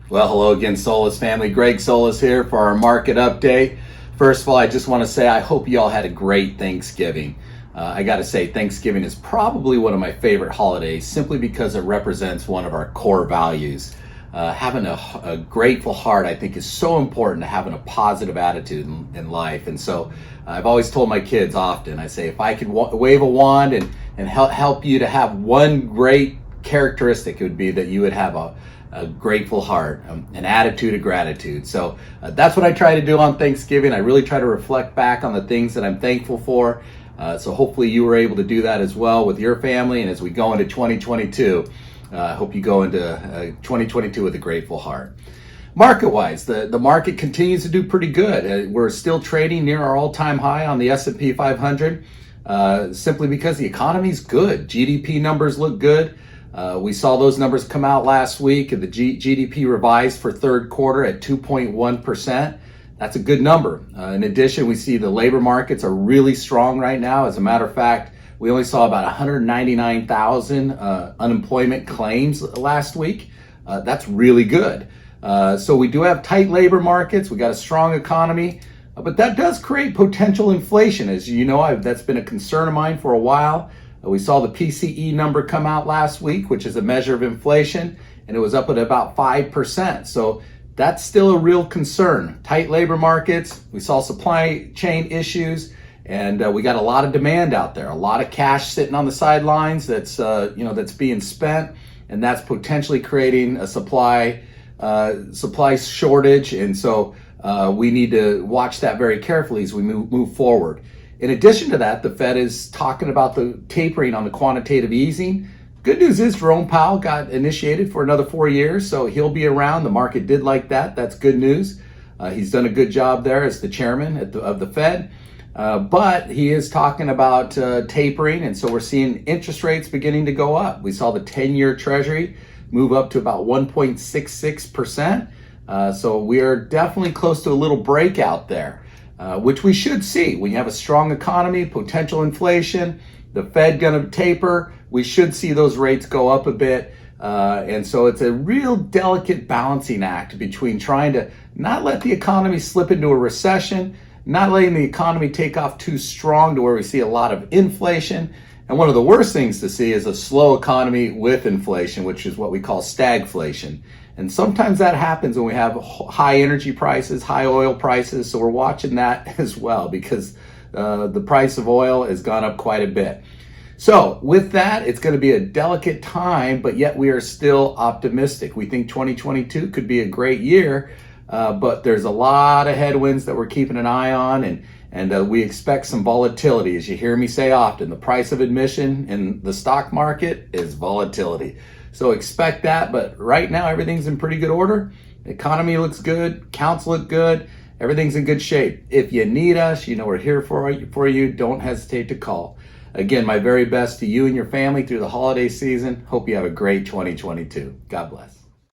Well, hello again, Solis family. Greg Solis here for our market update. First of all, I just want to say I hope you all had a great Thanksgiving. I got to say, Thanksgiving is probably one of my favorite holidays simply because it represents one of our core values. Having a grateful heart, I think, is so important to having a positive attitude in life. And so I've always told my kids often, I say, if I could wave a wand and help you to have one great characteristic, it would be that you would have a grateful heart, an attitude of gratitude. So that's what I try to do on Thanksgiving. I really try to reflect back on the things that I'm thankful for. So hopefully you were able to do that as well with your family. And as we go into 2022, I hope you go into 2022 with a grateful heart. Market-wise, the market continues to do pretty good. We're still trading near our all-time high on the S&P 500, simply because the economy's good. GDP numbers look good. We saw those numbers come out last week, and the GDP revised for third quarter at 2.1%. That's a good number. In addition, we see the labor markets are really strong right now. As a matter of fact, we only saw about 199,000 unemployment claims last week. That's really good. So we do have tight labor markets. We got a strong economy, but that does create potential inflation. As you know, that's been a concern of mine for a while. We saw the PCE number come out last week, which is a measure of inflation, and it was up at about 5%. So that's still a real concern. Tight labor markets, we saw supply chain issues, and we got a lot of demand out there, a lot of cash sitting on the sidelines that's being spent, and that's potentially creating a supply shortage. And so we need to watch that very carefully as we move forward. In addition to that, the Fed is talking about the tapering on the quantitative easing. Good news is Jerome Powell got initiated for another 4 years, so he'll be around. The market did like that. That's good news. He's done a good job there as the chairman of the Fed. But he is talking about tapering, and so we're seeing interest rates beginning to go up. We saw the 10-year Treasury move up to about 1.66%. So we are definitely close to a little breakout there. Which we should see. When you have a strong economy, potential inflation, the Fed going to taper, we should see those rates go up a bit. And so it's a real delicate balancing act between trying to not let the economy slip into a recession, not letting the economy take off too strong to where we see a lot of inflation. And one of the worst things to see is a slow economy with inflation, which is what we call stagflation. And sometimes that happens when we have high energy prices, high oil prices. So we're watching that as well because the price of oil has gone up quite a bit. So with that, it's going to be a delicate time, but yet we are still optimistic. We think 2022 could be a great year, but there's a lot of headwinds that we're keeping an eye on, and we expect some volatility. As you hear me say often, the price of admission in the stock market is volatility. So expect that, but right now everything's in pretty good order. The economy looks good, accounts look good, everything's in good shape. If you need us, you know we're here for you. Don't hesitate to call. Again, my very best to you and your family through the holiday season. Hope you have a great 2022. God bless.